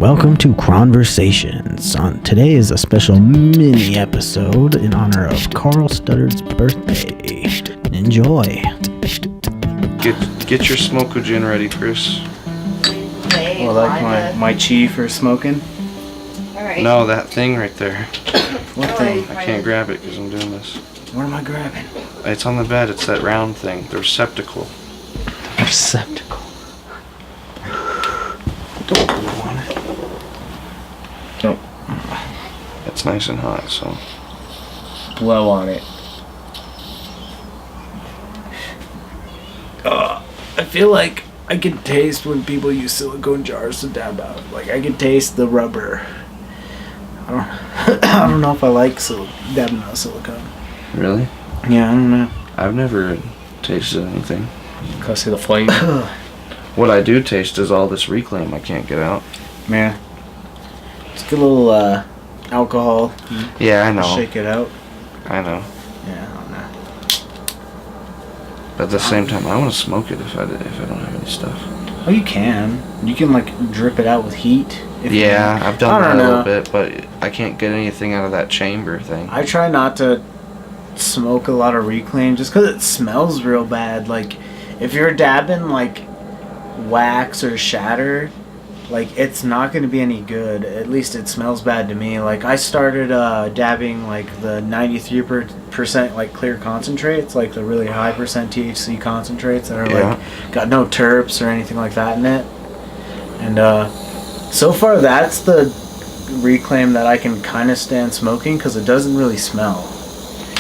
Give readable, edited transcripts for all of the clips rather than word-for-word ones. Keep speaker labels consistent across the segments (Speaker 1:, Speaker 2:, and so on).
Speaker 1: welcome to Chronversations. Today is a special mini episode in honor of Karl Studdard's birthday. Enjoy.
Speaker 2: Get your smoke gin ready, Chris.
Speaker 3: I like my chi for smoking.
Speaker 4: Alright.
Speaker 2: No, that thing right there.
Speaker 3: What thing?
Speaker 2: I can't grab it because I'm doing this.
Speaker 3: What am I grabbing?
Speaker 2: It's on the bed. It's that round thing. The receptacle.
Speaker 1: Receptacle.
Speaker 3: Don't blow on it.
Speaker 2: Oh. It's nice and hot, so.
Speaker 3: Blow on it. I feel like I can taste when people use silicone jars to dab out. Like I can taste the rubber. I don't know if I like dabbing out silicone.
Speaker 2: Really?
Speaker 3: Yeah, I don't know.
Speaker 2: I've never tasted anything.
Speaker 3: Can I see the flame?
Speaker 2: What I do taste is all this reclaim I can't get out.
Speaker 3: Man. Let's get a little alcohol.
Speaker 2: Yeah, I know.
Speaker 3: Shake it out.
Speaker 2: I know.
Speaker 3: Yeah, I don't know.
Speaker 2: But at the same time, I want to smoke it if I don't have any stuff.
Speaker 3: Oh, you can. You can like drip it out with heat.
Speaker 2: Yeah, I've done that a
Speaker 3: know.
Speaker 2: little bit, but I can't get anything out of that chamber thing.
Speaker 3: I try not to smoke a lot of reclaim just because it smells real bad. Like, if you're dabbing like wax or shatter, like it's not going to be any good. At least it smells bad to me. Like I started dabbing like the 93% like clear concentrates, like the really high percent THC concentrates that are like got no terps or anything like that in it. And so far that's the reclaim that I can kind of stand smoking because it doesn't really smell.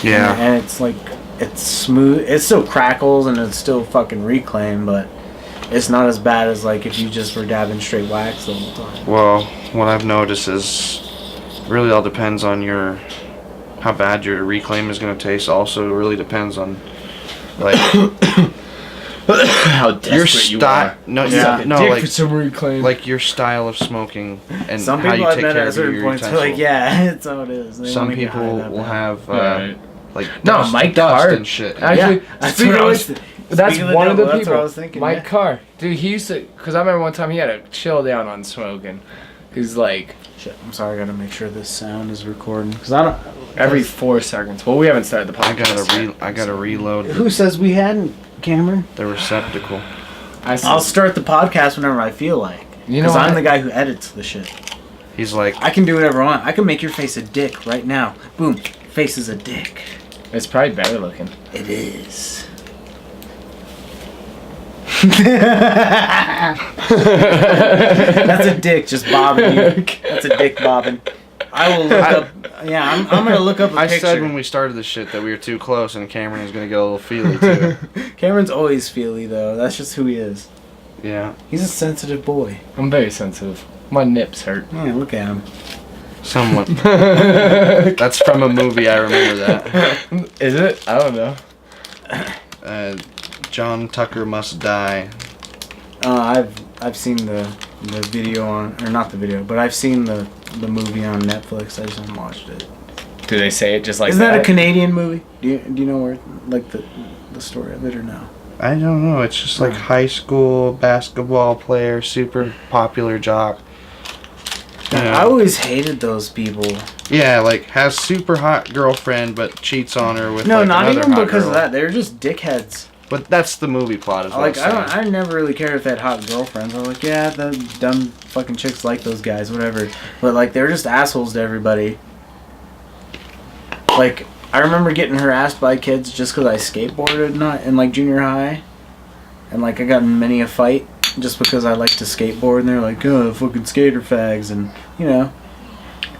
Speaker 2: Yeah.
Speaker 3: And it's like, it's smooth. It still crackles and it's still fucking reclaim, but it's not as bad as like if you just were dabbing straight wax the whole time.
Speaker 2: Well, what I've noticed is really all depends on how bad your reclaim is going to taste. Also, it really depends on like
Speaker 5: how desperate
Speaker 2: your
Speaker 5: you
Speaker 2: style.
Speaker 5: are.
Speaker 2: No,
Speaker 3: Yeah.
Speaker 2: no,
Speaker 5: Dick
Speaker 2: like
Speaker 5: for some reclaim.
Speaker 2: like your style of smoking and
Speaker 3: Some
Speaker 2: how
Speaker 3: people
Speaker 2: you
Speaker 3: I've
Speaker 2: take
Speaker 3: met
Speaker 2: care
Speaker 3: at
Speaker 2: of
Speaker 3: certain
Speaker 2: your
Speaker 3: points are
Speaker 2: utensil.
Speaker 3: like, yeah, it's how it is. They
Speaker 2: Some
Speaker 3: wanna get high
Speaker 2: people
Speaker 3: that
Speaker 2: will
Speaker 3: bad.
Speaker 2: have
Speaker 5: Right.
Speaker 2: like
Speaker 5: No,
Speaker 2: dust,
Speaker 5: my
Speaker 2: dust
Speaker 5: car.
Speaker 2: and shit.
Speaker 5: Actually,
Speaker 3: Yeah, that's
Speaker 5: speaking
Speaker 3: what I
Speaker 5: of
Speaker 3: was
Speaker 5: which, that's
Speaker 3: speaking of
Speaker 5: one of the
Speaker 3: devil, that's what I
Speaker 5: people.
Speaker 3: was thinking,
Speaker 5: My
Speaker 3: yeah.
Speaker 5: car, dude. He used to, because I remember one time he had to chill down on smoking. He's like
Speaker 3: Shit, I'm sorry, I gotta make sure this sound is recording. Because I don't.
Speaker 5: every 4 seconds. Well, we haven't started the podcast.
Speaker 2: I gotta reload
Speaker 3: Who says we hadn't, Cameron?
Speaker 2: the receptacle.
Speaker 3: I'll start the podcast whenever I feel like.
Speaker 5: You know
Speaker 3: Because I'm
Speaker 5: what?
Speaker 3: the guy who edits the shit.
Speaker 2: He's like,
Speaker 3: I can do whatever I want. I can make your face a dick right now. Boom. Face is a dick.
Speaker 5: It's probably better looking.
Speaker 3: It is. That's a dick just bobbing. That's a dick bobbing. I will look up. Yeah, I'm gonna look up a
Speaker 2: I
Speaker 3: picture.
Speaker 2: said when we started this shit that we were too close and Cameron was gonna get a little feely to it.
Speaker 3: Cameron's always feely though. That's just who he is.
Speaker 2: Yeah.
Speaker 3: He's a sensitive boy.
Speaker 5: I'm very sensitive. My nips hurt.
Speaker 3: Yeah, look at him.
Speaker 2: Somewhat. That's from a movie, I remember that.
Speaker 5: Is it? I don't know.
Speaker 2: John Tucker Must Die.
Speaker 3: I've seen the video on, or not the video, but I've seen the movie on Netflix. I just haven't watched it.
Speaker 5: Do they say it just like
Speaker 3: Isn't
Speaker 5: that?
Speaker 3: that a Canadian movie? Do you know where like the story of it or no?
Speaker 2: I don't know, it's just like high school basketball player, super popular jock. Yeah.
Speaker 3: I always hated those people.
Speaker 2: Yeah, like has super hot girlfriend but cheats on her with
Speaker 3: No,
Speaker 2: like
Speaker 3: not
Speaker 2: another
Speaker 3: even
Speaker 2: hot
Speaker 3: because
Speaker 2: girl.
Speaker 3: of that. They're just dickheads.
Speaker 2: But that's the movie plot, is what
Speaker 3: Like
Speaker 2: I'm saying.
Speaker 3: I never really cared if they had hot girlfriends. I was like, yeah, the dumb fucking chicks like those guys, whatever. But like, they're just assholes to everybody. Like, I remember getting harassed by kids just because I skateboarded in like junior high, and like I got in many a fight just because I like to skateboard, and they're like, oh, fucking skater fags, and you know.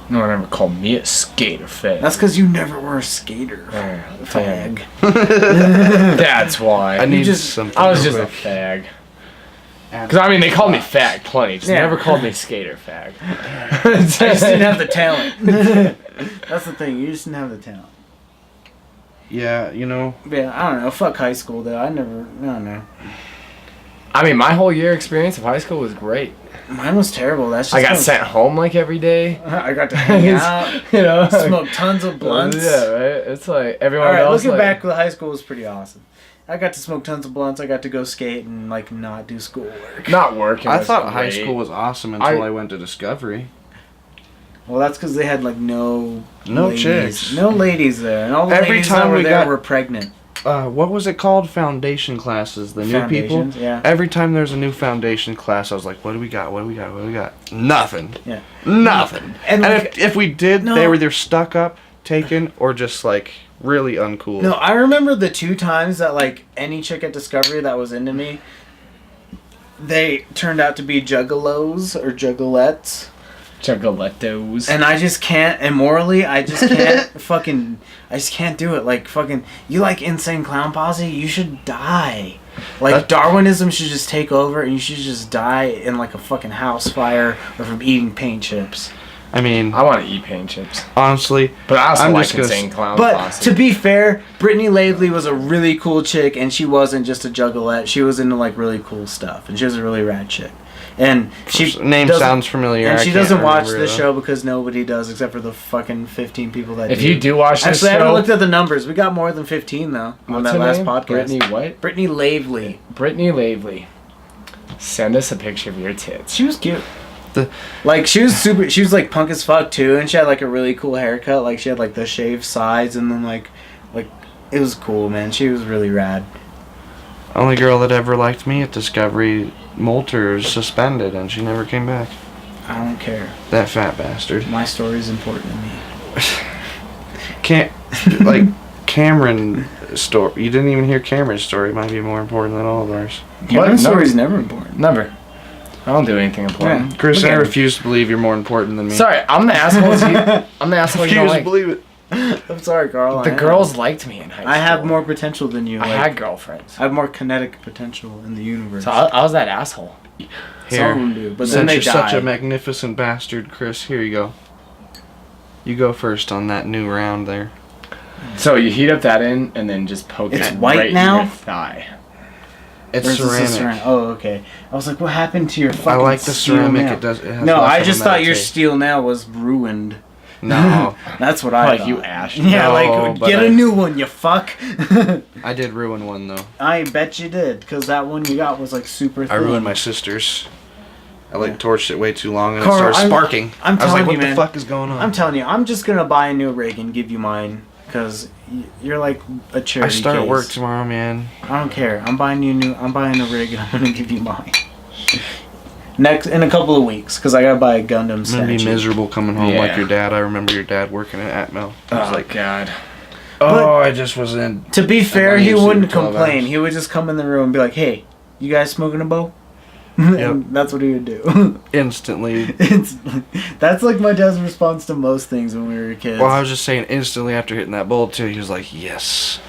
Speaker 5: No one ever called me a skater fag.
Speaker 3: That's because you never were a skater. Fag.
Speaker 5: That's why.
Speaker 2: I need
Speaker 3: just-
Speaker 2: something.
Speaker 5: I was just a
Speaker 2: quick.
Speaker 5: fag. Because I mean, they called me fag plenty. Just
Speaker 3: Yeah.
Speaker 5: never called me skater fag.
Speaker 3: I just didn't have the talent. That's the thing. You just didn't have the talent.
Speaker 2: Yeah, you know.
Speaker 3: But yeah, I don't know. Fuck high school though. I don't know.
Speaker 5: I mean, my whole year experience of high school was great.
Speaker 3: Mine was terrible. That's just
Speaker 5: I got sent home like every day.
Speaker 3: I got to hang out,
Speaker 5: You know,
Speaker 3: smoke tons of blunts.
Speaker 5: Yeah, right. It's like everyone
Speaker 3: All right,
Speaker 5: else.
Speaker 3: looking
Speaker 5: like,
Speaker 3: back, the high school was pretty awesome. I got to smoke tons of blunts. I got to go skate and like not do schoolwork.
Speaker 5: Not working.
Speaker 2: I
Speaker 5: was
Speaker 2: thought high
Speaker 5: great.
Speaker 2: school was awesome until I went to Discovery.
Speaker 3: Well, that's because they had like no ladies,
Speaker 2: chicks.
Speaker 3: no ladies there, and all the
Speaker 2: Every
Speaker 3: ladies
Speaker 2: time
Speaker 3: that were
Speaker 2: we
Speaker 3: there
Speaker 2: got-
Speaker 3: were pregnant.
Speaker 2: What was it called? Foundation classes. The new people.
Speaker 3: Foundations, yeah.
Speaker 2: Every time there's a new foundation class, I was like, "What do we got? What do we got? What do we got?" Nothing.
Speaker 3: Yeah.
Speaker 2: Nothing.
Speaker 3: And,
Speaker 2: And
Speaker 3: like,
Speaker 2: if we did,
Speaker 3: no.
Speaker 2: they were either stuck up, taken, or just like really uncool.
Speaker 3: No, I remember the 2 times that like any chick at Discovery that was into me, they turned out to be juggalos or juggalettes.
Speaker 5: Chocolattos.
Speaker 3: And I just can't, and morally, I just can't fucking, I just can't do it. Like, fucking, you like Insane Clown Posse? You should die. Like,
Speaker 2: That-
Speaker 3: Darwinism should just take over, and you should just die in, like, a fucking house fire or from eating paint chips.
Speaker 2: I mean,
Speaker 5: I want to eat paint chips.
Speaker 2: honestly,
Speaker 5: But I also
Speaker 2: I'm
Speaker 5: like
Speaker 2: just gonna
Speaker 5: Insane Clown
Speaker 3: But,
Speaker 5: Posse.
Speaker 3: to be fair, Brittany Lavely was a really cool chick, and she wasn't just a juggalette. She was into, like, really cool stuff, and she was a really rad chick. And she
Speaker 2: name
Speaker 3: doesn't-
Speaker 2: sounds familiar.
Speaker 3: And
Speaker 2: I
Speaker 3: she
Speaker 2: can't
Speaker 3: doesn't watch
Speaker 2: remember,
Speaker 3: the
Speaker 2: though.
Speaker 3: show because nobody does, except for the fucking 15 people that
Speaker 5: if
Speaker 3: do.
Speaker 5: you do watch this
Speaker 3: Actually, I haven't
Speaker 5: show,
Speaker 3: looked at the numbers. We got more than 15 though on
Speaker 5: what's
Speaker 3: that
Speaker 5: her
Speaker 3: last
Speaker 5: name?
Speaker 3: podcast.
Speaker 5: Brittany what?
Speaker 3: Brittany Lavely.
Speaker 5: Brittany Lavely. Send us a picture of your tits.
Speaker 3: She was cute.
Speaker 2: The-
Speaker 3: Like she was super. She was like punk as fuck too, and she had like a really cool haircut. Like she had like the shaved sides, and then like it was cool, man. She was really rad.
Speaker 2: Only girl that ever liked me at Discovery, Moulter, is suspended, and she never came back.
Speaker 3: I don't care.
Speaker 2: That fat bastard.
Speaker 3: My story is important to me.
Speaker 2: Can't like Cameron story. You didn't even hear Cameron's story. It might be more important than all of ours.
Speaker 3: Cameron's
Speaker 5: No.
Speaker 3: story is never important.
Speaker 5: Never. I don't do anything important.
Speaker 3: Yeah.
Speaker 2: Chris,
Speaker 5: Look
Speaker 2: I
Speaker 5: at me.
Speaker 2: refuse to believe you're more important than me.
Speaker 5: Sorry, I'm the asshole. I'm the asshole you don't
Speaker 2: refuse to
Speaker 5: like.
Speaker 2: believe it.
Speaker 3: I'm sorry, Karl.
Speaker 5: The
Speaker 3: I am.
Speaker 5: girls liked me in high school.
Speaker 3: I have more potential than you.
Speaker 5: I
Speaker 3: Like,
Speaker 5: had girlfriends.
Speaker 3: I have more kinetic potential in the universe.
Speaker 5: So I was that asshole.
Speaker 3: Some
Speaker 2: Here,
Speaker 3: of them do, but then
Speaker 2: since
Speaker 3: they
Speaker 2: you're
Speaker 3: die.
Speaker 2: such a magnificent bastard, Chris, here you go. You go first on that new round there.
Speaker 5: So you heat up that end and then just poke
Speaker 3: It's
Speaker 5: it
Speaker 3: white
Speaker 5: right
Speaker 3: now?
Speaker 5: in your thigh.
Speaker 2: It's
Speaker 3: Versus the
Speaker 2: ceramic.
Speaker 3: Oh, okay. I was like, what happened to your fucking
Speaker 2: I like the
Speaker 3: steel
Speaker 2: ceramic.
Speaker 3: nail?
Speaker 2: It does. It has
Speaker 3: No,
Speaker 2: less
Speaker 3: I
Speaker 2: of a
Speaker 3: just thought
Speaker 2: metal
Speaker 3: your
Speaker 2: taste.
Speaker 3: steel nail was ruined.
Speaker 2: No,
Speaker 3: That's what I
Speaker 5: Like
Speaker 3: thought.
Speaker 5: you ash.
Speaker 3: Yeah,
Speaker 2: No,
Speaker 3: like,
Speaker 2: but
Speaker 3: get
Speaker 2: I-
Speaker 3: a new one, you fuck.
Speaker 2: I did ruin one though.
Speaker 3: I bet you did, because that one you got was like super thin.
Speaker 2: I ruined my sister's. I like
Speaker 3: Yeah.
Speaker 2: torched it way too long and
Speaker 3: Carl,
Speaker 2: it started
Speaker 3: I'm-
Speaker 2: sparking.
Speaker 3: I'm
Speaker 2: I was like,
Speaker 3: telling
Speaker 2: what
Speaker 3: you,
Speaker 2: the
Speaker 3: man.
Speaker 2: fuck is going on?
Speaker 3: I'm telling you, I'm just gonna buy a new rig and give you mine, because you're like a
Speaker 2: I
Speaker 3: charity
Speaker 2: start
Speaker 3: case.
Speaker 2: work tomorrow, man.
Speaker 3: I don't care. I'm buying a rig and I'm gonna give you mine. In a couple of weeks, because I gotta buy a Gundam
Speaker 2: I'm gonna
Speaker 3: statue.
Speaker 2: be miserable coming home
Speaker 5: Yeah.
Speaker 2: like your dad. I remember your dad working at Atmel. I was
Speaker 5: Oh
Speaker 2: like,
Speaker 5: God.
Speaker 2: oh, I just was in.
Speaker 3: To be fair,
Speaker 2: only
Speaker 3: he
Speaker 2: used it
Speaker 3: wouldn't
Speaker 2: for 12
Speaker 3: complain.
Speaker 2: hours.
Speaker 3: He would just come in the room and be like, "Hey, you guys smoking a bow?"
Speaker 2: Yep.
Speaker 3: And that's what he would do.
Speaker 2: Instantly.
Speaker 3: That's like my dad's response to most things when we were kids.
Speaker 2: Well, I was just saying, instantly after hitting that bowl too, he was like, yes.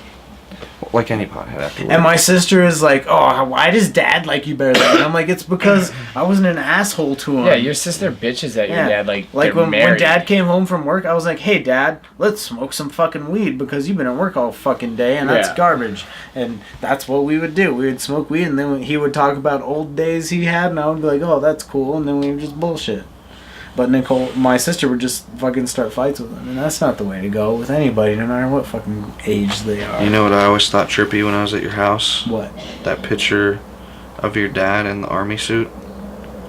Speaker 2: Like any pothead after
Speaker 3: And my sister is like, "Oh, why does Dad like you better than me?" I'm like, "It's because I wasn't an asshole to him."
Speaker 5: Yeah, your sister bitches at your
Speaker 3: Yeah.
Speaker 5: dad like
Speaker 3: Like
Speaker 5: they're
Speaker 3: when
Speaker 5: married.
Speaker 3: Dad came home from work, I was like, "Hey, Dad, let's smoke some fucking weed because you've been at work all fucking day and that's
Speaker 5: Yeah.
Speaker 3: garbage." And that's what we would do. We would smoke weed, and then he would talk about old days he had, and I would be like, "Oh, that's cool," and then we would just bullshit. But Nicole, my sister, would just fucking start fights with him, and that's not the way to go with anybody, no matter what fucking age they are.
Speaker 2: You know what I always thought trippy when I was at your house?
Speaker 3: What?
Speaker 2: That picture of your dad in the army suit.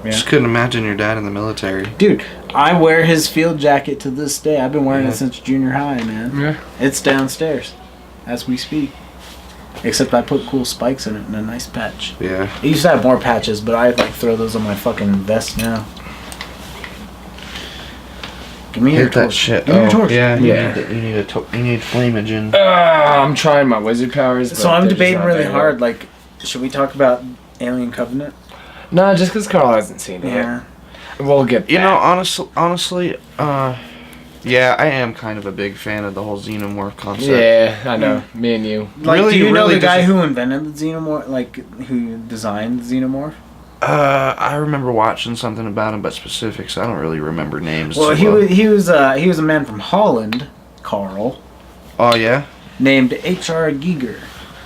Speaker 3: Yeah.
Speaker 2: Just couldn't imagine your dad in the military.
Speaker 3: Dude, I wear his field jacket to this day. I've been wearing
Speaker 2: Yeah.
Speaker 3: it since junior high, man.
Speaker 5: Yeah.
Speaker 3: It's downstairs as we speak. Except I put cool spikes in it and a nice patch.
Speaker 2: Yeah.
Speaker 3: I used to have more patches, but I like throw those on my fucking vest now. Give me your
Speaker 2: Hit that
Speaker 3: torch.
Speaker 2: shit.
Speaker 3: Give me your
Speaker 2: Oh,
Speaker 3: torch.
Speaker 2: yeah.
Speaker 5: Yeah.
Speaker 2: You need you need flamogen.
Speaker 5: I'm trying my wizard powers.
Speaker 3: So
Speaker 5: but
Speaker 3: I'm
Speaker 5: they're just
Speaker 3: debating
Speaker 5: not
Speaker 3: really
Speaker 5: there
Speaker 3: hard.
Speaker 5: yet.
Speaker 3: Like, should we talk about Alien Covenant?
Speaker 5: No, just because Karl hasn't seen it yet. We'll get
Speaker 2: You
Speaker 5: that.
Speaker 2: know, honestly, yeah, I am kind of a big fan of the whole xenomorph concept.
Speaker 5: Yeah, I know. Me and you.
Speaker 3: Like,
Speaker 2: Really-
Speaker 3: do you know
Speaker 2: really
Speaker 3: the guy
Speaker 2: doesn't-
Speaker 3: who invented the xenomorph? Like, who designed the xenomorph?
Speaker 2: I remember watching something about him, but specifics, I don't really remember names.
Speaker 3: Well,
Speaker 2: too
Speaker 3: he was a man from Holland, Karl,
Speaker 2: Oh yeah,
Speaker 3: named H.R. Giger.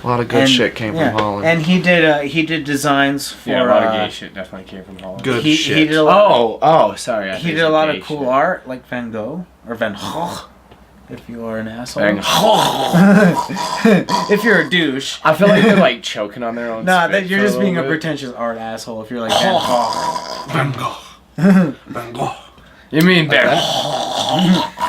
Speaker 2: a lot of good shit came
Speaker 3: yeah,
Speaker 2: from Holland.
Speaker 3: And he did designs for.
Speaker 5: Yeah, a lot of gay shit definitely came from Holland.
Speaker 2: Good
Speaker 3: he
Speaker 2: shit.
Speaker 3: did a lot.
Speaker 5: Oh, sorry. I
Speaker 3: He
Speaker 5: think
Speaker 3: did a
Speaker 5: it's
Speaker 3: lot
Speaker 5: gay
Speaker 3: of cool
Speaker 5: shit.
Speaker 3: art, like Van Gogh or Van Gogh, if you are an asshole.
Speaker 5: Bang.
Speaker 3: If you're a douche.
Speaker 5: I feel like they're like choking on their own.
Speaker 3: Nah,
Speaker 5: spit
Speaker 3: you're
Speaker 5: for
Speaker 3: just being a
Speaker 5: little bit.
Speaker 3: pretentious art asshole if you're like
Speaker 2: Van Gogh.
Speaker 5: You mean bear?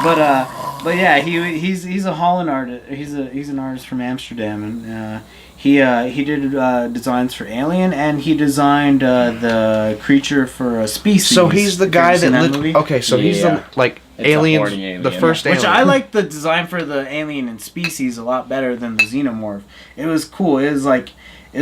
Speaker 3: But yeah, he's a Holland artist. He's an artist from Amsterdam, and he did designs for Alien, and he designed the creature for a Species.
Speaker 2: So he's the guy that
Speaker 3: movie.
Speaker 2: okay, so he's the like
Speaker 5: It's a
Speaker 2: aliens,
Speaker 5: horny alien.
Speaker 2: the first
Speaker 3: Which
Speaker 2: alien.
Speaker 3: I like the design for the Alien and Species a lot better than the Xenomorph. It was cool. It was like it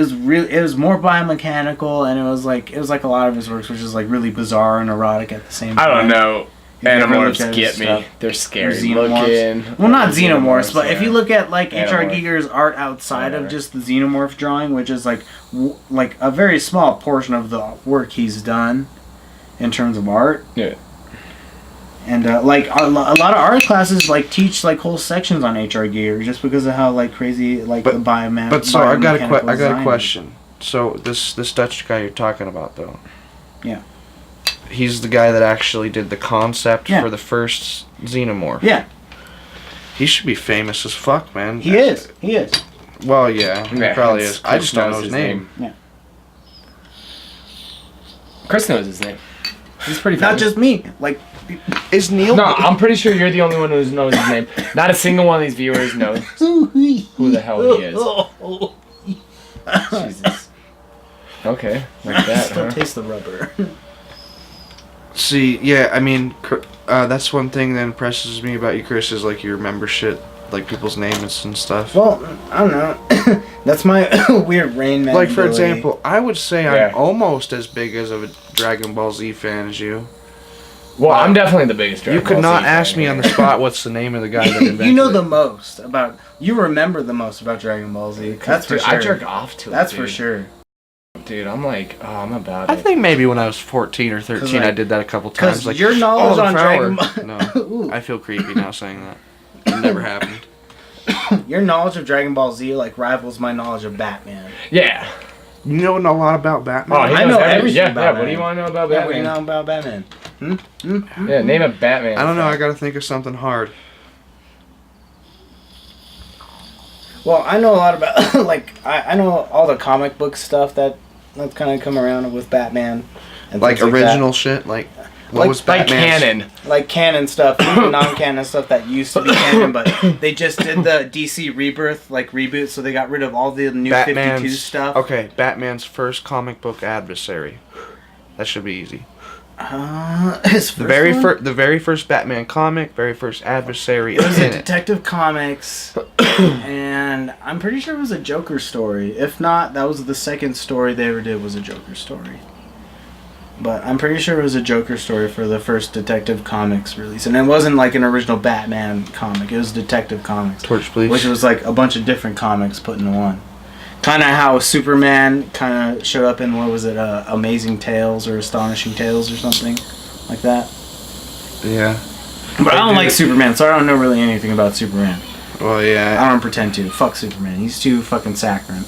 Speaker 3: was more biomechanical, and it was like a lot of his works, which is like really bizarre and erotic at the same time.
Speaker 5: I don't know.
Speaker 3: You've never looked
Speaker 5: Animorphs
Speaker 3: at
Speaker 5: get
Speaker 3: his
Speaker 5: me.
Speaker 3: stuff?
Speaker 5: They're scary
Speaker 3: Xenomorphs.
Speaker 5: looking.
Speaker 3: Well, not xenomorphs, but if you
Speaker 5: yeah.
Speaker 3: look at like H.R.
Speaker 5: Animorph.
Speaker 3: Giger's art outside of
Speaker 5: Whatever.
Speaker 3: just the xenomorph drawing, which is like like a very small portion of the work he's done in terms of art.
Speaker 5: Yeah.
Speaker 3: And like a lot of art classes like teach like whole sections on H.R. Giger just because of how like crazy like the biomechanical.
Speaker 2: But so I got a
Speaker 3: design is.
Speaker 2: question. So this Dutch guy you're talking about though.
Speaker 3: Yeah.
Speaker 2: He's the guy that actually did the concept
Speaker 3: Yeah.
Speaker 2: for the first Xenomorph.
Speaker 3: Yeah,
Speaker 2: He should be famous as fuck, man.
Speaker 3: he is. He is.
Speaker 2: Well, yeah, he
Speaker 5: Yeah,
Speaker 2: probably
Speaker 5: Chris
Speaker 2: is. I just don't know
Speaker 5: knows
Speaker 2: his name.
Speaker 3: Yeah.
Speaker 5: Chris knows his name. He's pretty
Speaker 3: Not
Speaker 5: famous.
Speaker 3: just me. Like
Speaker 2: Is Neil?
Speaker 5: No, I'm pretty sure you're the only one who knows his name. Not a single one of these viewers knows who the hell he is. Jesus. Okay, like that,
Speaker 3: Still
Speaker 5: huh?
Speaker 3: taste the rubber.
Speaker 2: See, yeah, I mean, that's one thing that impresses me about you, Chris, is like you remember shit, like people's names and stuff.
Speaker 3: Well, I don't know. That's my weird Rain Man.
Speaker 2: Like, for
Speaker 3: ability.
Speaker 2: example, I would say
Speaker 5: Yeah.
Speaker 2: I'm almost as big as of a Dragon Ball Z fan as you.
Speaker 5: Well, I'm definitely the biggest Dragon
Speaker 2: You could
Speaker 5: Ball
Speaker 2: not
Speaker 5: Z
Speaker 2: ask
Speaker 5: fan
Speaker 2: me on
Speaker 5: here.
Speaker 2: the spot what's the name of the guy that invented
Speaker 3: you know
Speaker 2: it.
Speaker 3: the most about. You remember the most about Dragon Ball Z. That's for
Speaker 5: Dude,
Speaker 3: sure.
Speaker 5: I jerk off to it.
Speaker 3: That's
Speaker 5: dude.
Speaker 3: for sure.
Speaker 5: Dude, I'm like, oh, I'm about
Speaker 2: I
Speaker 5: it.
Speaker 2: think maybe when I was 14 or 13,
Speaker 3: like-
Speaker 2: I did that a couple times.
Speaker 3: Because
Speaker 2: Like,
Speaker 3: your knowledge
Speaker 2: the
Speaker 3: on
Speaker 2: flower.
Speaker 3: Dragon Ball.
Speaker 2: No, I feel creepy now saying that. It never happened.
Speaker 3: Your knowledge of Dragon Ball Z like rivals my knowledge of Batman.
Speaker 5: Yeah.
Speaker 2: You know a lot about Batman?
Speaker 5: Oh, he
Speaker 3: I
Speaker 5: knows
Speaker 3: know
Speaker 5: everything.
Speaker 3: everything
Speaker 5: Yeah,
Speaker 3: about
Speaker 5: yeah. What do
Speaker 3: Batman.
Speaker 5: you want to know about
Speaker 3: Yeah, what do you
Speaker 5: Batman?
Speaker 3: know about Batman?
Speaker 5: Yeah, name a Batman.
Speaker 2: I don't know. I gotta think of something hard.
Speaker 3: Well, I know a lot about like I know all the comic book stuff that's kind of come around with Batman. And
Speaker 2: Like
Speaker 3: things
Speaker 2: original shit. Like what
Speaker 3: Like-
Speaker 2: was
Speaker 5: Like
Speaker 2: Batman's?
Speaker 5: canon.
Speaker 3: like canon stuff, even non-canon stuff that used to be canon, but they just did the DC Rebirth like reboot, so they got rid of all the new 52 stuff.
Speaker 2: Okay, Batman's first comic book adversary. That should be easy.
Speaker 3: His
Speaker 2: The
Speaker 3: first one?
Speaker 2: the very first Batman comic, very first adversary
Speaker 3: It was
Speaker 2: in
Speaker 3: a
Speaker 2: it.
Speaker 3: Detective Comics, and I'm pretty sure it was a Joker story. If not, that was the second story they ever did was a Joker story. But I'm pretty sure it was a Joker story for the first Detective Comics release, and it wasn't like an original Batman comic. It was Detective Comics,
Speaker 2: Torch, please.
Speaker 3: which was like a bunch of different comics put into one. Kind of how Superman kind of showed up in what was it, Amazing Tales or Astonishing Tales or something like that.
Speaker 2: Yeah.
Speaker 3: But I don't like Superman, so I don't know really anything about Superman.
Speaker 2: Well, yeah.
Speaker 3: I don't pretend to. Fuck Superman. He's too fucking saccharine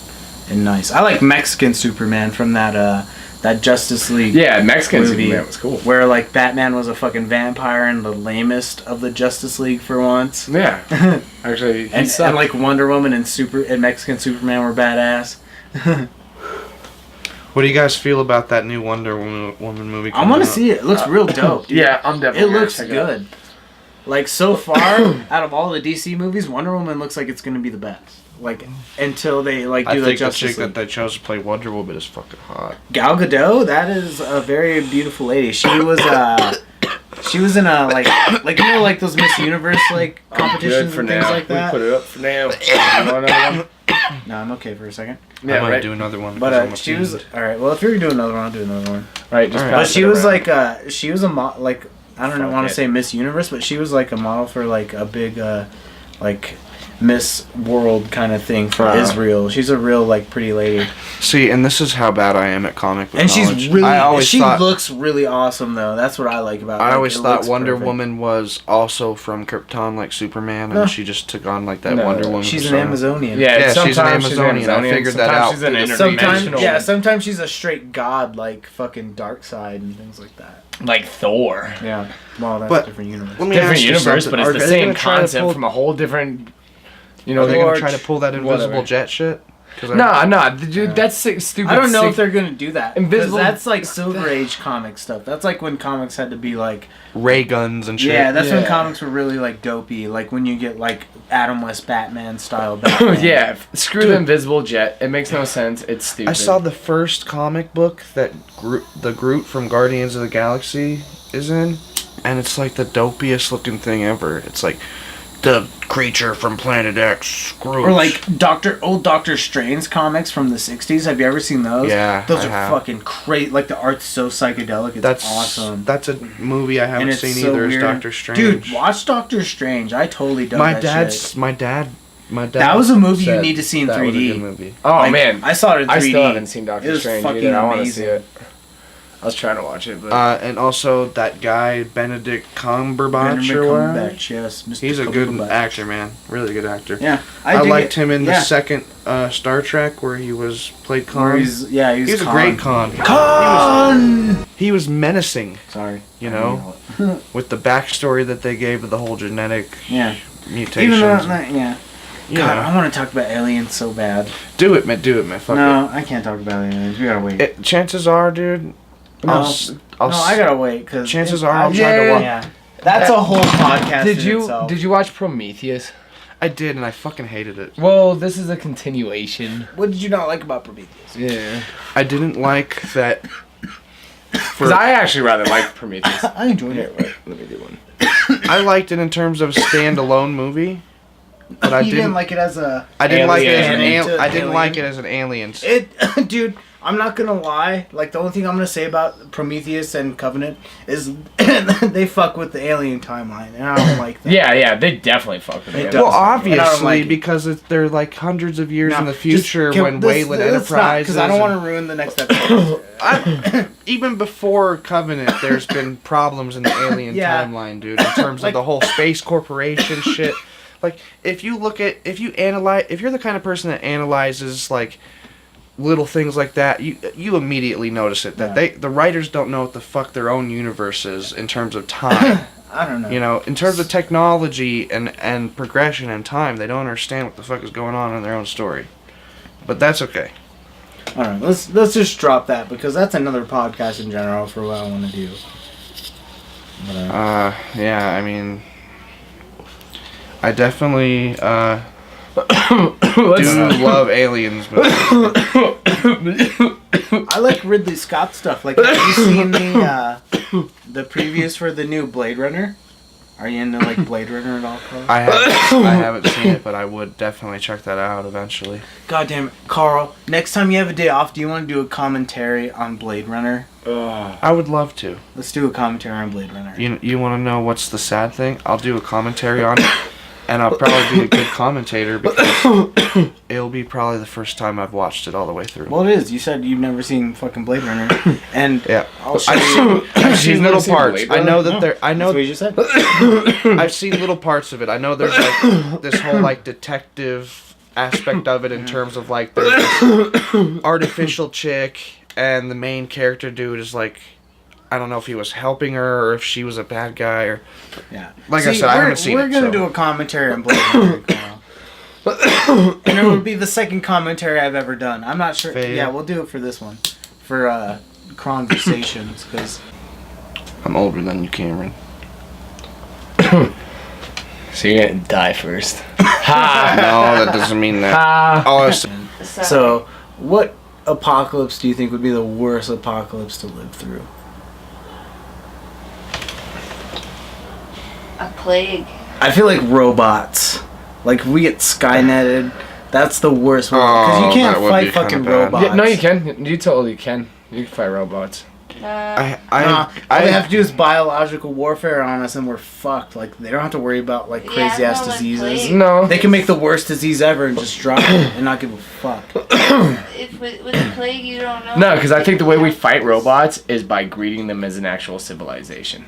Speaker 3: and nice. I like Mexican Superman from that Justice League.
Speaker 5: Yeah, Mexican
Speaker 3: movie
Speaker 5: Superman was cool.
Speaker 3: Where like Batman was a fucking vampire and the lamest of the Justice League for once.
Speaker 5: Yeah. Actually, he
Speaker 3: and
Speaker 5: sucked.
Speaker 3: like Wonder Woman and Mexican Superman were badass.
Speaker 2: What do you guys feel about that new Wonder Woman movie?
Speaker 3: I want
Speaker 2: coming
Speaker 3: to
Speaker 2: out?
Speaker 3: see it. It looks real dope. Dude.
Speaker 5: Yeah, I'm
Speaker 3: It
Speaker 5: definitely.
Speaker 3: looks good. Like so far, out of all the DC movies, Wonder Woman looks like it's gonna be the best. Like until they like do
Speaker 2: I
Speaker 3: the
Speaker 2: think the
Speaker 3: Justice
Speaker 2: chick
Speaker 3: League.
Speaker 2: that they chose to play Wonder Woman is fucking hot.
Speaker 3: Gal Gadot, that is a very beautiful lady. She was in a like you know like those Miss Universe like competitions and things like that.
Speaker 5: We put it up for now. You want another one?
Speaker 3: No, I'm okay for a second.
Speaker 2: I might
Speaker 5: right.
Speaker 2: do another one.
Speaker 3: But
Speaker 2: because I'm a
Speaker 3: she was
Speaker 2: fiend.
Speaker 3: all right. Well, if you're doing another one, I'll do another one.
Speaker 5: Right, just
Speaker 2: Alright.
Speaker 3: But
Speaker 5: pass
Speaker 3: she
Speaker 5: it
Speaker 3: was
Speaker 5: around.
Speaker 3: like she was a like I don't
Speaker 5: Fuck
Speaker 3: want
Speaker 5: it.
Speaker 3: to say Miss Universe, but she was like a model for like a big like Miss World kind of thing for Israel. She's a real like pretty lady,
Speaker 2: See, and this is how bad I am at comic book
Speaker 3: and
Speaker 2: knowledge.
Speaker 3: she's really
Speaker 2: I always
Speaker 3: she
Speaker 2: thought,
Speaker 3: looks really awesome though. That's what I like about.
Speaker 2: I
Speaker 3: like,
Speaker 2: always
Speaker 3: it
Speaker 2: thought
Speaker 3: looks
Speaker 2: Wonder
Speaker 3: perfect.
Speaker 2: Woman was also from Krypton, like Superman, and
Speaker 3: No.
Speaker 2: she just took on like that
Speaker 5: No,
Speaker 2: Wonder Woman.
Speaker 3: She's an
Speaker 2: persona.
Speaker 3: Amazonian.
Speaker 5: Yeah,
Speaker 2: Yeah, she's an
Speaker 5: sometimes
Speaker 2: Amazonian. I figured that
Speaker 5: sometimes
Speaker 2: out.
Speaker 5: She's an
Speaker 3: Sometimes,
Speaker 5: interdimensional.
Speaker 3: yeah, sometimes she's a straight god, like fucking dark side and things like that.
Speaker 5: like Thor.
Speaker 3: Yeah. Well, that's
Speaker 2: But-
Speaker 3: a different universe.
Speaker 2: Let me
Speaker 5: Different
Speaker 2: ask you
Speaker 5: universe,
Speaker 2: something.
Speaker 5: but it's
Speaker 2: Are
Speaker 5: the
Speaker 2: they
Speaker 5: same
Speaker 2: gonna try to
Speaker 5: concept
Speaker 2: pull-
Speaker 5: from a whole different. You
Speaker 2: Are
Speaker 5: know,
Speaker 2: they gonna
Speaker 5: Lord,
Speaker 2: try to pull that invisible
Speaker 5: whatever.
Speaker 2: jet shit?
Speaker 5: No, dude, that's stupid.
Speaker 3: I don't know if they're gonna do that.
Speaker 5: Invisible-
Speaker 3: Invisible. That's like Silver Age comic stuff. That's like when comics had to be like.
Speaker 2: Ray guns and shit.
Speaker 3: Yeah, that's when
Speaker 5: Yeah.
Speaker 3: comics were really like dopey. Like when you get like Adam West Batman style Batman.
Speaker 5: Yeah, screw the invisible jet. It makes no sense. It's stupid.
Speaker 2: I saw the first comic book that the Groot from Guardians of the Galaxy is in, and it's like the dopiest looking thing ever. It's like the creature from Planet X, Groot.
Speaker 3: Or like old Doctor Strange comics from the 60s. Have you ever seen those?
Speaker 2: Yeah,
Speaker 3: Those
Speaker 2: I
Speaker 3: are
Speaker 2: have.
Speaker 3: fucking great. Like the art's so psychedelic. It's
Speaker 2: that's
Speaker 3: awesome.
Speaker 2: That's a movie I haven't
Speaker 3: And it's
Speaker 2: seen
Speaker 3: so
Speaker 2: either. Is
Speaker 3: weird.
Speaker 2: Doctor Strange.
Speaker 3: Dude, watch Doctor Strange. I totally dug
Speaker 2: my
Speaker 3: that
Speaker 2: dad's
Speaker 3: shit.
Speaker 2: my dad.
Speaker 3: That was a movie you
Speaker 2: said
Speaker 3: need to see in
Speaker 2: that was a
Speaker 3: 3D.
Speaker 2: good movie.
Speaker 5: Oh
Speaker 3: Like,
Speaker 5: man,
Speaker 3: I saw it in 3D.
Speaker 5: I still haven't seen
Speaker 3: It
Speaker 5: Doctor
Speaker 3: was
Speaker 5: Strange
Speaker 3: fucking
Speaker 5: either. I want to see
Speaker 3: amazing.
Speaker 5: it. I was trying to watch it, but
Speaker 2: And also that guy Benedict Cumberbatch
Speaker 3: Benedict
Speaker 2: or whatever.
Speaker 3: Cumberbatch, yes, Mr.
Speaker 2: He's a good
Speaker 3: Cumberbatch.
Speaker 2: actor, man. Really good actor.
Speaker 3: Yeah,
Speaker 2: I
Speaker 3: dig
Speaker 2: liked
Speaker 3: it.
Speaker 2: him in the
Speaker 3: Yeah.
Speaker 2: second Star Trek where he played
Speaker 3: Where
Speaker 2: Khan.
Speaker 3: he's
Speaker 2: He was a great Khan.
Speaker 3: Khan.
Speaker 2: He was menacing,
Speaker 3: Sorry,
Speaker 2: you know, with the backstory that they gave to the whole genetic
Speaker 3: Yeah,
Speaker 2: mutations.
Speaker 3: even though, yeah.
Speaker 2: you
Speaker 3: God,
Speaker 2: know.
Speaker 3: I want to talk about aliens so bad.
Speaker 2: Do it, man. Fuck
Speaker 3: No, I can't talk about aliens. We gotta wait.
Speaker 2: it. Chances are, dude.
Speaker 3: No,
Speaker 2: I'll
Speaker 3: no, I gotta wait because
Speaker 2: chances are I'll try to watch.
Speaker 3: Yeah, that's a whole podcast.
Speaker 5: did
Speaker 3: in
Speaker 5: you
Speaker 3: itself.
Speaker 5: did you watch Prometheus?
Speaker 2: I did, and I fucking hated it.
Speaker 5: Well, this is a continuation.
Speaker 3: What did you not like about Prometheus?
Speaker 5: Yeah,
Speaker 2: I didn't like that.
Speaker 5: because I actually rather like Prometheus.
Speaker 3: I enjoyed
Speaker 5: Here,
Speaker 3: it.
Speaker 5: wait, let me do one.
Speaker 2: I liked it in terms of standalone movie, but I
Speaker 3: You
Speaker 2: didn't.
Speaker 3: like it as a.
Speaker 2: I didn't like it as an
Speaker 3: Alien to
Speaker 2: I didn't
Speaker 3: Alien.
Speaker 2: like it as an Aliens.
Speaker 3: It, dude. I'm not gonna lie. Like the only thing I'm gonna say about Prometheus and Covenant is they fuck with the alien timeline, and I don't like that.
Speaker 5: Yeah, they definitely fuck with
Speaker 3: It
Speaker 5: it.
Speaker 3: does.
Speaker 2: Well,
Speaker 3: And I don't
Speaker 2: obviously,
Speaker 3: like it.
Speaker 2: because they're like hundreds of years in the
Speaker 3: Just-
Speaker 2: future when Wayland Enterprise.
Speaker 3: Because I don't want to ruin the next episode.
Speaker 2: Even before Covenant, there's been problems in the alien
Speaker 3: Yeah.
Speaker 2: timeline, dude. In terms of the whole space corporation shit. Like, if you're the kind of person that analyzes like little things like that, you immediately notice it that
Speaker 3: Yeah.
Speaker 2: the writers don't know what the fuck their own universe is in terms of time.
Speaker 3: I don't know.
Speaker 2: You know, in terms of technology and progression and time, they don't understand what the fuck is going on in their own story. But that's okay.
Speaker 3: All right, let's just drop that because that's another podcast in general for what I want to do.
Speaker 2: Yeah, I mean, I definitely do love aliens movies.
Speaker 3: I like Ridley Scott stuff. Like, have you seen the previews for the new Blade Runner? Are you into like Blade Runner at all, Carl?
Speaker 2: I haven't seen it, but I would definitely check that out eventually.
Speaker 3: God damn it, Carl! Next time you have a day off, do you want to do a commentary on Blade Runner?
Speaker 2: I would love to.
Speaker 3: Let's do a commentary on Blade Runner.
Speaker 2: You want to know what's the sad thing? I'll do a commentary on it, and I'll probably be a good commentator because it'll be probably the first time I've watched it all the way through.
Speaker 3: Well, it is. You said you've never seen fucking Blade Runner, and
Speaker 2: Yeah,
Speaker 3: I'll show you.
Speaker 2: I've seen
Speaker 5: never
Speaker 2: little
Speaker 5: seen
Speaker 2: parts.
Speaker 5: Blade
Speaker 2: I know
Speaker 3: No,
Speaker 2: that there. I
Speaker 3: That's
Speaker 2: know
Speaker 3: what you just said.
Speaker 2: I've seen little parts of it. I know there's like this whole like detective aspect of it in terms of like there's this artificial chick and the main character dude is like, I don't know if he was helping her or if she was a bad guy or
Speaker 3: Yeah.
Speaker 2: Like I said, I haven't seen
Speaker 3: We're
Speaker 2: it,
Speaker 3: gonna
Speaker 2: so.
Speaker 3: do a commentary on Blade Runner, Carl. And it would be the second commentary I've ever done. I'm not sure.
Speaker 2: Fair.
Speaker 3: Yeah, we'll do it for this one, for Chronversations, because
Speaker 2: I'm older than you, Cameron.
Speaker 5: So you're gonna die first. Ha!
Speaker 2: No, that doesn't mean that.
Speaker 5: Ha!
Speaker 2: Oh, it's-
Speaker 3: So, what apocalypse do you think would be the worst apocalypse to live through?
Speaker 4: A plague.
Speaker 3: I feel like robots. Like, if we get Skyneted, that's the worst one. Because
Speaker 2: Oh,
Speaker 3: you can't
Speaker 2: that would
Speaker 3: fight
Speaker 2: be kinda
Speaker 3: fucking
Speaker 2: bad.
Speaker 3: robots.
Speaker 5: Yeah, no, you can. You totally can. You can fight robots.
Speaker 2: I
Speaker 3: All they have to do is biological warfare on us and we're fucked. Like, they don't have to worry about, like,
Speaker 4: Yeah,
Speaker 3: crazy ass
Speaker 4: no, like
Speaker 3: diseases.
Speaker 4: plague.
Speaker 5: No.
Speaker 3: They can make the worst disease ever and just drop it and not give a fuck.
Speaker 4: If with the plague you don't know.
Speaker 5: No, because I think the way we fight robots is by greeting them as an actual civilization.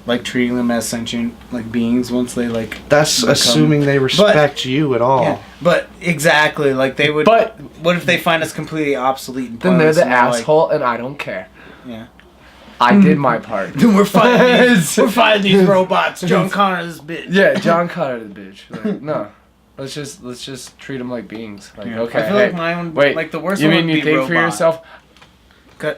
Speaker 3: Like, treating them as sentient, like, beings once they, like...
Speaker 2: that's
Speaker 3: become-
Speaker 2: assuming they respect you at all.
Speaker 3: Yeah, but exactly, like, they would...
Speaker 5: But
Speaker 3: what if they find us completely obsolete and
Speaker 5: then they're
Speaker 3: pointless
Speaker 5: the
Speaker 3: and like-
Speaker 5: asshole, and I don't care.
Speaker 3: Yeah.
Speaker 5: I did my part.
Speaker 3: We're fighting these robots. John Connor, this bitch.
Speaker 5: Yeah, John Connor the bitch. Like, no. Let's just treat them like beings. Like, okay.
Speaker 3: I feel like mine would like the worst
Speaker 5: you
Speaker 3: one
Speaker 5: mean
Speaker 3: would
Speaker 5: you
Speaker 3: be
Speaker 5: think
Speaker 3: robot.
Speaker 5: for yourself?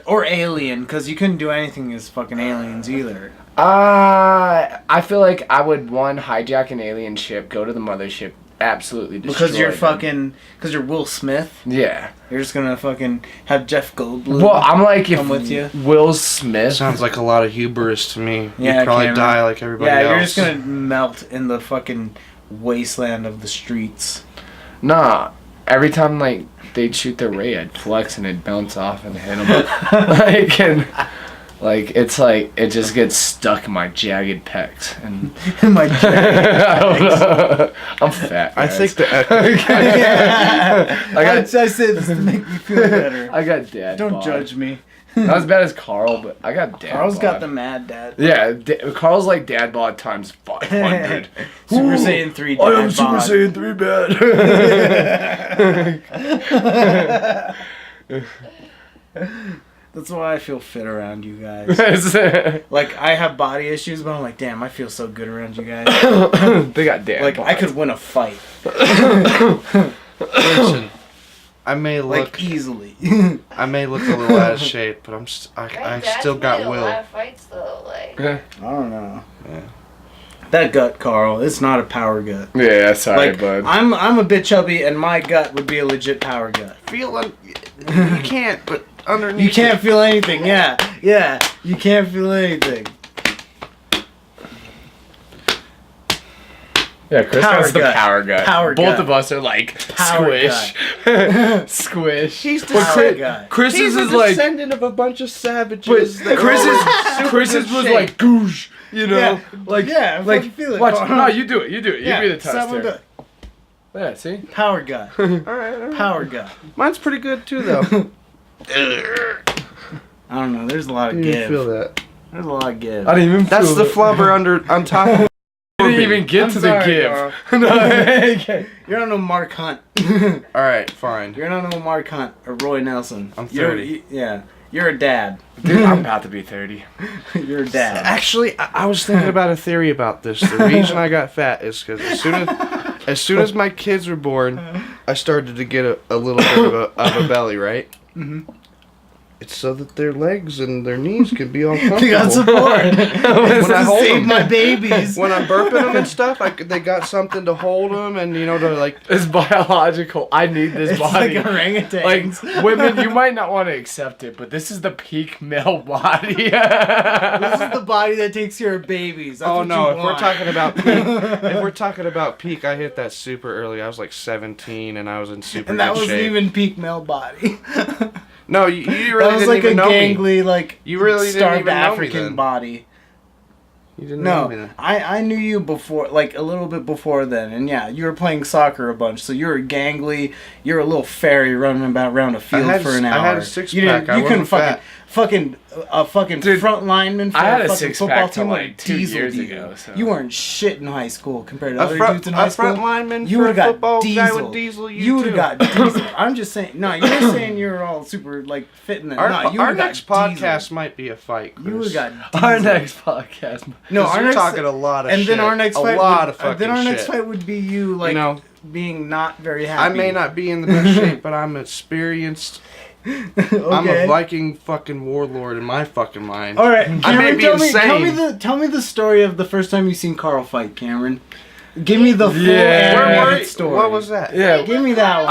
Speaker 3: Or alien, because you couldn't do anything as fucking aliens either.
Speaker 5: I feel like I would hijack an alien ship, go to the mothership, absolutely destroy
Speaker 3: Because you're
Speaker 5: them.
Speaker 3: because you're Will Smith.
Speaker 5: Yeah.
Speaker 3: You're just gonna fucking have Jeff Goldblum.
Speaker 5: Well, I'm like
Speaker 3: come with you.
Speaker 5: Will Smith.
Speaker 2: Sounds like a lot of hubris to me.
Speaker 3: Yeah,
Speaker 2: You'd probably
Speaker 3: Cameron.
Speaker 2: die like everybody else.
Speaker 3: Yeah, you're just gonna melt in the fucking wasteland of the streets.
Speaker 5: Nah. Every time like they'd shoot their ray, I'd flex and it'd bounce off and hit them. It's like it just gets stuck in my jagged pecs and
Speaker 3: My
Speaker 5: I don't know. I'm fat.
Speaker 2: I
Speaker 5: Guys.
Speaker 2: think that.
Speaker 3: I say this to make me feel better.
Speaker 5: I got dad.
Speaker 3: Don't
Speaker 5: bod.
Speaker 3: judge me.
Speaker 5: Not as bad as Karl, but I got dad.
Speaker 3: Carl's
Speaker 5: bod.
Speaker 3: got the mad dad.
Speaker 5: Yeah, Carl's like dad bod times 500.
Speaker 3: Super Saiyan 3 dad
Speaker 5: I am Super
Speaker 3: bod.
Speaker 5: Saiyan 3 bad.
Speaker 3: That's why I feel fit around you guys. Like, I have body issues, but I'm like, damn, I feel so good around you guys.
Speaker 5: They got dad
Speaker 3: Like,
Speaker 5: bod.
Speaker 3: I could win a fight.
Speaker 2: Listen, I may look
Speaker 3: Like, easily.
Speaker 2: I may look a little out of shape, but I
Speaker 4: Dad's
Speaker 2: still got
Speaker 4: made a
Speaker 2: will.
Speaker 4: lot of fights though, like.
Speaker 5: Yeah,
Speaker 3: I don't know.
Speaker 2: Yeah.
Speaker 3: That gut, Carl, it's not a power gut.
Speaker 5: yeah, sorry,
Speaker 3: Like,
Speaker 5: bud.
Speaker 3: I'm a bit chubby, and my gut would be a legit power gut.
Speaker 2: You can't, but underneath.
Speaker 3: You can't feel anything, yeah. Yeah, you can't feel anything.
Speaker 5: Yeah, Chris
Speaker 3: Power
Speaker 5: has the
Speaker 3: gut.
Speaker 5: power gut.
Speaker 3: Power
Speaker 5: Both
Speaker 3: gut.
Speaker 5: of us are like
Speaker 3: Power
Speaker 5: squish, squish.
Speaker 2: He's the
Speaker 3: Power
Speaker 2: Chris,
Speaker 3: gut.
Speaker 5: Chris's
Speaker 2: He's
Speaker 5: is
Speaker 2: a
Speaker 5: like,
Speaker 2: descendant of a bunch of savages.
Speaker 5: but
Speaker 2: that are all in super
Speaker 5: Chris's
Speaker 2: good
Speaker 5: was
Speaker 2: shape.
Speaker 5: like goosh, you know,
Speaker 3: Yeah,
Speaker 5: like
Speaker 3: yeah, I
Speaker 5: like
Speaker 3: fucking feel it.
Speaker 5: watch.
Speaker 3: Carl.
Speaker 5: No, you do it. You be the
Speaker 3: someone
Speaker 5: tester.
Speaker 3: gut.
Speaker 5: Yeah, see.
Speaker 3: Power gut.
Speaker 2: All right.
Speaker 3: Power gut.
Speaker 2: Mine's pretty good too, though.
Speaker 3: I don't know, there's a lot of
Speaker 2: You
Speaker 3: give.
Speaker 2: feel that?
Speaker 3: There's a lot of give.
Speaker 5: I didn't even.
Speaker 2: That's
Speaker 5: feel
Speaker 2: the
Speaker 5: it.
Speaker 2: flubber on top of.
Speaker 5: You didn't even get
Speaker 3: I'm
Speaker 5: to
Speaker 3: sorry,
Speaker 5: the give.
Speaker 3: Carl.
Speaker 5: No, okay.
Speaker 3: You're not no Mark Hunt.
Speaker 2: All right, fine.
Speaker 3: You're not no Mark Hunt or Roy Nelson.
Speaker 2: I'm 30.
Speaker 3: You're a dad.
Speaker 5: Dude, I'm about to be 30.
Speaker 3: You're a dad.
Speaker 2: Actually, I was thinking about a theory about this. The reason I got fat is because as soon as my kids were born, I started to get a little bit of a belly, right?
Speaker 3: Mm-hmm.
Speaker 2: It's so that their legs and their knees can be all comfortable.
Speaker 3: You got support.
Speaker 2: When I hold
Speaker 3: Save
Speaker 2: them,
Speaker 3: my babies.
Speaker 2: when I'm burping them and stuff, they got something to hold them and to like.
Speaker 5: It's biological. I need this
Speaker 3: It's
Speaker 5: body.
Speaker 3: like orangutans.
Speaker 5: Like, women, you might not want to accept it, but this is the peak male body.
Speaker 3: This is the body that takes care of babies. That's
Speaker 2: Oh
Speaker 3: what
Speaker 2: no!
Speaker 3: you
Speaker 2: If we're
Speaker 3: want.
Speaker 2: talking about peak, I hit that super early. I was like 17 and I was in super
Speaker 3: And that
Speaker 2: good
Speaker 3: wasn't
Speaker 2: shape.
Speaker 3: even peak male body.
Speaker 2: No, you really
Speaker 3: That was
Speaker 2: didn't
Speaker 3: like a
Speaker 2: even know me.
Speaker 3: gangly, like
Speaker 2: You really didn't
Speaker 3: starved
Speaker 2: even know me
Speaker 3: African
Speaker 2: then.
Speaker 3: body.
Speaker 2: You didn't know me
Speaker 3: No,
Speaker 2: then.
Speaker 3: I knew you before, like a little bit before then, and yeah, you were playing soccer a bunch, so you're a gangly, you're a little fairy running about around a field
Speaker 2: had
Speaker 3: for an
Speaker 2: I
Speaker 3: hour.
Speaker 2: had a six
Speaker 3: you
Speaker 2: pack. I
Speaker 3: You couldn't
Speaker 2: wasn't
Speaker 3: fucking
Speaker 5: Dude,
Speaker 3: front lineman for
Speaker 5: I had
Speaker 3: a
Speaker 5: a
Speaker 3: fucking
Speaker 5: six
Speaker 3: football
Speaker 5: pack till
Speaker 3: team
Speaker 5: like
Speaker 3: would
Speaker 5: 2
Speaker 3: diesel
Speaker 5: years
Speaker 3: you.
Speaker 5: ago. So.
Speaker 3: You weren't shit in high school compared to
Speaker 2: A
Speaker 3: other
Speaker 2: front,
Speaker 3: dudes in high
Speaker 2: a
Speaker 3: school.
Speaker 2: front lineman
Speaker 3: You
Speaker 2: for
Speaker 3: would have got
Speaker 2: football
Speaker 3: diesel.
Speaker 2: guy would diesel you
Speaker 3: You would
Speaker 2: too.
Speaker 3: have got diesel. I'm just saying. No, you're saying you're all super like fit in the.
Speaker 2: Our,
Speaker 3: no, you
Speaker 2: our
Speaker 3: would've got
Speaker 2: next podcast
Speaker 3: diesel.
Speaker 2: might be a fight, Chris.
Speaker 3: You would have got diesel.
Speaker 5: Our next podcast.
Speaker 3: No,
Speaker 2: 'Cause
Speaker 3: our
Speaker 2: you're
Speaker 3: next
Speaker 2: talking a lot of
Speaker 3: and
Speaker 2: shit.
Speaker 3: then our next fight
Speaker 2: a lot
Speaker 3: would,
Speaker 2: of fucking
Speaker 3: then our next
Speaker 2: shit.
Speaker 3: fight would be you like being not very happy.
Speaker 2: I may not be in the best shape, but I'm experienced.
Speaker 3: Okay.
Speaker 2: I'm a Viking fucking warlord in my fucking mind.
Speaker 3: All right,
Speaker 2: I may
Speaker 3: Cameron,
Speaker 2: be
Speaker 3: tell
Speaker 2: insane.
Speaker 3: me the story of the first time you seen Karl fight, Cameron. Give me the full
Speaker 5: Yeah.
Speaker 3: animated story.
Speaker 2: What was that?
Speaker 5: Yeah.
Speaker 3: Give me that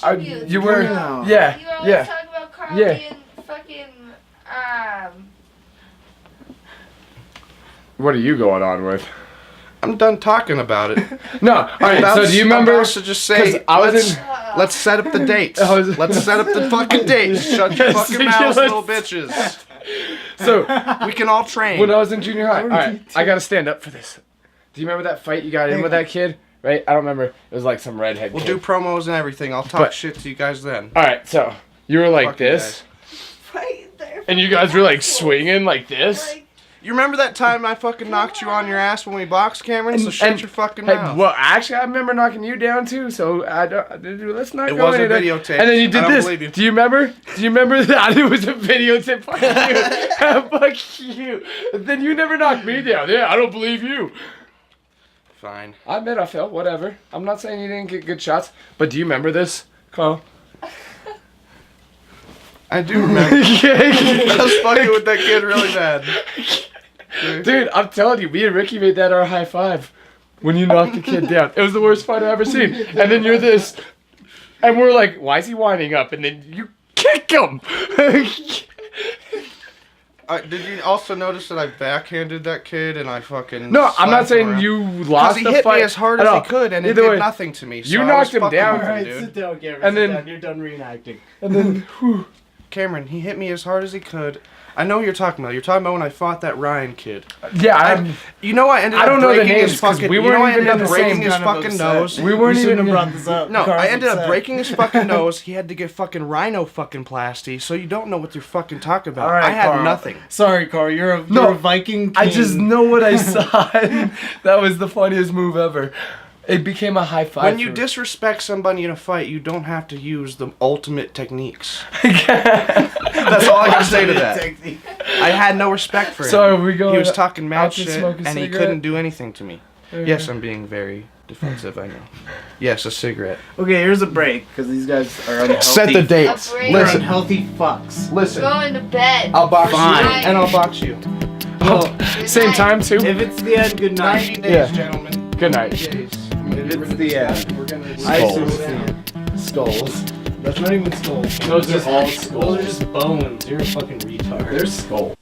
Speaker 3: one.
Speaker 5: You were.
Speaker 3: No.
Speaker 5: Yeah.
Speaker 4: You always
Speaker 5: Yeah.
Speaker 4: talk about Karl
Speaker 5: Yeah.
Speaker 4: being fucking,
Speaker 5: What are you going on with?
Speaker 2: I'm done talking about it.
Speaker 5: No. All right. So do you remember?
Speaker 2: I should just say,
Speaker 5: 'cause I was
Speaker 2: let's,
Speaker 5: in-
Speaker 2: let's set up the dates.
Speaker 5: I was-
Speaker 2: Let's set up the fucking dates. Shut your fucking mouths, little bitches.
Speaker 5: So
Speaker 2: We can all train.
Speaker 5: when I was in junior high, all right, I gotta stand up for this. Do you remember that fight you got in with that kid? Right? I don't remember. It was like some redhead.
Speaker 2: We'll
Speaker 5: kid.
Speaker 2: do promos and everything. I'll talk
Speaker 5: But-
Speaker 2: shit to you guys then.
Speaker 5: All right. So you were like
Speaker 2: Fucking
Speaker 5: this,
Speaker 4: right there.
Speaker 5: and you guys were like swinging like this.
Speaker 4: Like,
Speaker 2: You remember that time I fucking knocked you on your ass when we boxed, Cameron? So shut your fucking
Speaker 5: Hey,
Speaker 2: mouth.
Speaker 5: well, actually, I remember knocking you down too. So let's not
Speaker 2: It
Speaker 5: go
Speaker 2: wasn't
Speaker 5: into that.
Speaker 2: videotaped.
Speaker 5: And then you
Speaker 2: I
Speaker 5: did
Speaker 2: don't
Speaker 5: this.
Speaker 2: believe you.
Speaker 5: Do you remember? Do you remember that? It was a videotape. Fuck you. Fuck you. Then you never knocked me down. Yeah, I don't believe you.
Speaker 2: Fine.
Speaker 5: I admit I failed. Whatever. I'm not saying you didn't get good shots, but do you remember this, Karl?
Speaker 2: I do remember. I was fucking with that kid really bad.
Speaker 5: Dude, I'm telling you, me and Ricky made that our high five when you knocked the kid down. It was the worst fight I've ever seen. And then you're this, and we're like, why is he winding up? And then you kick him.
Speaker 2: Did you also notice that I backhanded that kid and I fucking...
Speaker 5: No, I'm not
Speaker 2: slapped him
Speaker 5: saying
Speaker 2: around?
Speaker 5: you
Speaker 2: Because
Speaker 5: lost
Speaker 2: he
Speaker 5: the
Speaker 2: hit
Speaker 5: fight.
Speaker 2: me as hard
Speaker 5: I
Speaker 2: as
Speaker 5: know.
Speaker 2: he could and it
Speaker 5: Either
Speaker 2: did
Speaker 5: way,
Speaker 2: nothing to me. So
Speaker 5: you
Speaker 2: I
Speaker 5: knocked
Speaker 2: was
Speaker 5: him
Speaker 2: fucking
Speaker 5: down.
Speaker 2: with him,
Speaker 3: Alright,
Speaker 2: dude.
Speaker 3: sit down, Cameron.
Speaker 5: And
Speaker 3: Sit
Speaker 5: then-
Speaker 3: down. You're done reenacting.
Speaker 5: And then, whew.
Speaker 2: Cameron, he hit me as hard as he could. I know what you're talking about. You're talking about when I fought that Ryan kid.
Speaker 5: Yeah,
Speaker 2: You know I ended
Speaker 5: I
Speaker 2: up
Speaker 5: don't know the
Speaker 2: breaking
Speaker 5: names,
Speaker 2: his
Speaker 5: 'cause
Speaker 2: fucking...
Speaker 5: we
Speaker 2: you know
Speaker 5: weren't
Speaker 2: I
Speaker 5: even
Speaker 2: ended
Speaker 5: in
Speaker 2: up
Speaker 5: the
Speaker 2: breaking
Speaker 5: same
Speaker 2: his
Speaker 3: kind of
Speaker 2: fucking
Speaker 3: upset.
Speaker 2: nose.
Speaker 5: we weren't
Speaker 3: You
Speaker 5: even
Speaker 3: shouldn't have
Speaker 5: in
Speaker 3: brought this up.
Speaker 2: No,
Speaker 3: Carl's
Speaker 2: I ended up
Speaker 3: upset.
Speaker 2: breaking his fucking nose. He had to get fucking rhino fucking plasty, so you don't know what you're fucking talking about.
Speaker 3: All right,
Speaker 2: I had
Speaker 3: Karl.
Speaker 2: nothing.
Speaker 3: Sorry, Carl. You're a
Speaker 5: No,
Speaker 3: Viking king.
Speaker 5: I just know what I saw. That was the funniest move ever. It became a high five.
Speaker 2: When you
Speaker 5: for-
Speaker 2: disrespect somebody in a fight, you don't have to use the ultimate techniques. That's all I can say to that. I had no respect for him.
Speaker 5: So are we going
Speaker 2: He was talking mad
Speaker 5: out to
Speaker 2: shit,
Speaker 5: smoke a
Speaker 2: and he
Speaker 5: cigarette?
Speaker 2: couldn't do anything to me. Yes, I'm being very defensive, I know. Yes, a cigarette.
Speaker 3: Okay, here's a break because these guys are unhealthy.
Speaker 2: Set the dates.
Speaker 4: A break.
Speaker 3: They're
Speaker 2: Listen.
Speaker 3: unhealthy fucks.
Speaker 2: Listen,
Speaker 4: Going to bed.
Speaker 2: I'll box
Speaker 3: Fine.
Speaker 2: you, and I'll box you.
Speaker 3: Well,
Speaker 5: Same time too.
Speaker 3: if it's the end, good
Speaker 2: 90
Speaker 3: night.
Speaker 2: days,
Speaker 5: Yeah.
Speaker 2: gentlemen.
Speaker 5: Good night.
Speaker 2: Days.
Speaker 3: If it's the end.
Speaker 2: We're gonna
Speaker 3: I
Speaker 5: Skulls.
Speaker 3: assume it's the end.
Speaker 6: Skulls. That's not even skulls.
Speaker 5: Those are all
Speaker 6: Those are just bones. You're a fucking retard.
Speaker 5: They're skulls.